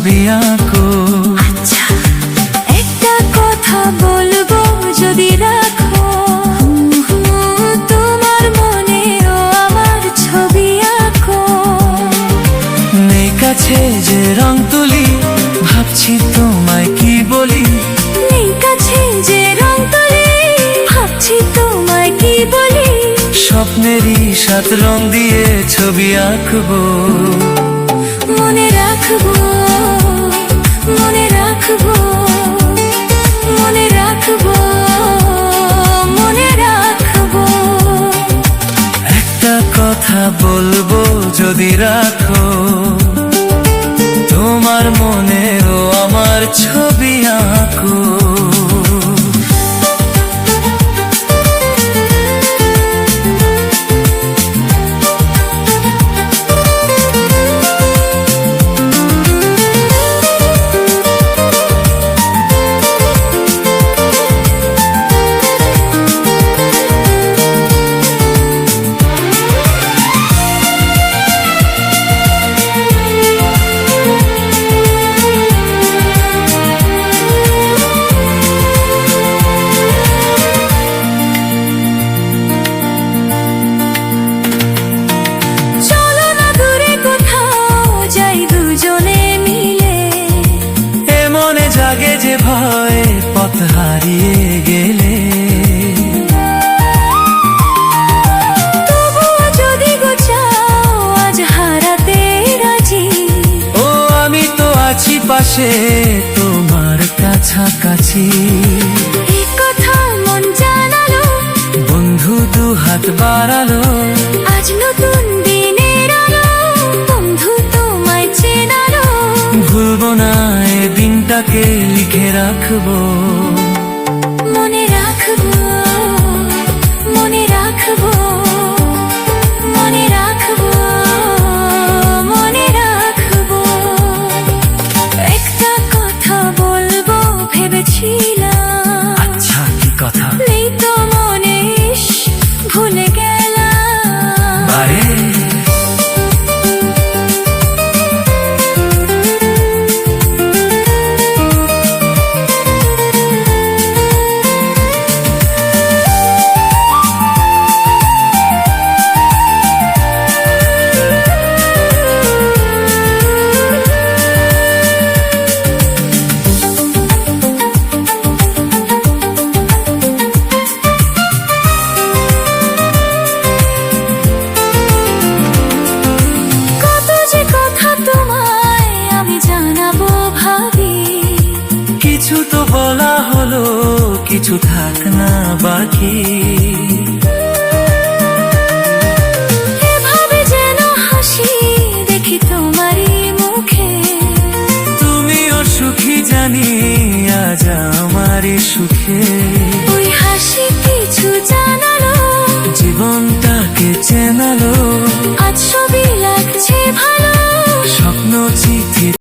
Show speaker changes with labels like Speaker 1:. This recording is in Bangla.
Speaker 1: ছবি আঁকো।
Speaker 2: আচ্ছা, একটা কথা বলবো যদি রাখো, তোমার মনেও আমার ছবি আঁকো।
Speaker 1: নেই কাছে যে রং তুলি, ভাবছি তোমায় কি বলি।
Speaker 2: নেই কাছে যে রং তুলি, ভাবছি তোমায় কি বলি।
Speaker 1: স্বপ্নেরই 7 রং দিয়ে ছবি আঁকবো।
Speaker 2: মনে রাখবো, মনে রাখবো, মনে রাখবো, মনে রাখবো।
Speaker 1: একটা কথা বলবো যদি রাখো, তোমার মনেও আমার ছবি আঁকো। জাগে যে ভয় পথ হারিয়ে গেলে,
Speaker 2: তবুও যদি গোছাও আজ হারাতে রাজি।
Speaker 1: ও আমি তো আছি পাশে তোমার কাছাকাছি।
Speaker 2: এই কথা মন জানালো,
Speaker 1: বন্ধু 2 হাত বাড়ালো।
Speaker 2: আজ নতুন দিনের আলো, বন্ধু তোমায় চেনালো।
Speaker 1: ভুলবো না এ দিনটাকে, লিখে রাখবো।
Speaker 2: মনে রাখবো, মনে রাখবো, মনে রাখবো, মনে রাখবো। একটা কথা বলবো ভেবেছিলাম।
Speaker 1: আচ্ছা, কি কথা?
Speaker 2: নেই তো মনে, ভুলে গেলাম।
Speaker 1: আরে কিছু তো বলা হলো, কিছু থাক না বাকি।
Speaker 2: এভাবে যেন হাসি দেখি তোমারই মুখে।
Speaker 1: তুমিও সুখী জানি আজ আমারই সুখে।
Speaker 2: ওই হাসি কিছু জানালো,
Speaker 1: জীবনটাকে চেনালো।